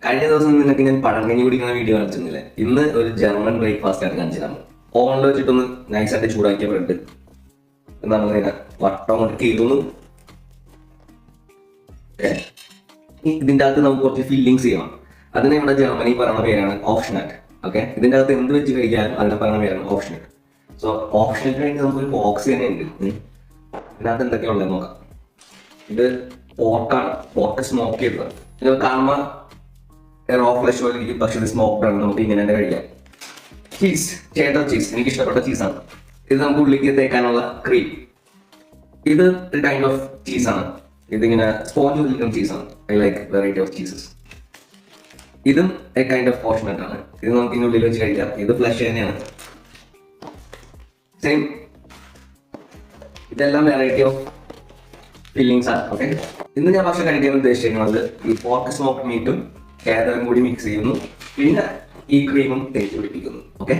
കഴിഞ്ഞ ദിവസം നിനക്ക് ഞാൻ പഴങ്കഞ്ഞി കുടിക്കുന്ന വീഡിയോ കാണിച്ചിരുന്നില്ലേ? ഇന്ന് ഒരു ജർമ്മൻ ബ്രേക്ക്ഫാസ്റ്റ് ആണ് കാണിച്ചു തരാം. ഓവനിൽ വെച്ചിട്ടൊന്ന് നൈസായിട്ട് ചൂടാക്കിയ ബ്രെഡ് നമ്മളിങ്ങനെ വട്ടം കൊണ്ട് കീറുന്നു. ഇതിൻ്റെ അകത്ത് നമുക്ക് കുറച്ച് ഫില്ലിങ്സ് ചെയ്യണം. അതിന് ഇവിടെ ജർമ്മനി പറയുന്ന പേരാണ് ഓപ്ഷനറ്റ്. ഓക്കെ, ഇതിൻ്റെ അകത്ത് എന്ത് വെച്ച് കഴിക്കാനും അതിനെ പറയുന്ന പേരാണ് ഓപ്ഷനറ്റ്. സോ ഓപ്ഷനറ്റ് വേണ്ടി നമുക്കൊരു ബോക്സ് തന്നെ ഉണ്ട്. ഇതിനകത്ത് എന്തൊക്കെയുള്ളത് നോക്കാം. ഇത് പോർക്കാണ്. പോർക്ക് സ്മോക്ക് ചെയ്തത്. ഇത് കാണുമ്പോൾ റോ ഫ്ലഷ് പോലെ ഇരിക്കും, പക്ഷെ ഇത് സ്മോക്ക്ഡ് ആണ്. നമുക്ക് ഇങ്ങനെ തന്നെ കഴിക്കാം. ചീസ്, ചേട്ടർ ചീസ്, എനിക്ക് ഇഷ്ടപ്പെട്ട ചീസാണ്. ഇത് നമുക്ക് ഉള്ളിലേക്ക് തേക്കാനുള്ള ക്രീം. ഇത് ഒരു കൈൻഡ് ഓഫ് ചീസാണ്. ഇതിങ്ങനെ സ്പോഞ്ച് ഉള്ളിക്കുന്ന ചീസാണ്. I like variety of cheeses. ഇതും എ കൈൻഡ് ഓഫ് പോർഷനറ്റ് ആണ്. ഇത് നമുക്ക് ഇതിനുള്ളിൽ വെച്ച് കഴിക്കാം. ഇത് ഫ്ലഷ് തന്നെയാണ്. സെയിം. ഇതെല്ലാം വെറൈറ്റി ഓഫ് ഫില്ലിങ്സ് ആണ്. ഓക്കെ, ഇന്ന് ഞാൻ പക്ഷെ കഴിക്കാൻ ഉദ്ദേശിക്കുന്നത് ഈ പോർക്ക് സ്മോക്ക് മീറ്റും കാരറും കൂടി മിക്സ് ചെയ്യുന്നു, പിന്നെ ഈ ക്രീമും തേച്ച് പിടിപ്പിക്കുന്നു. ഓക്കെ,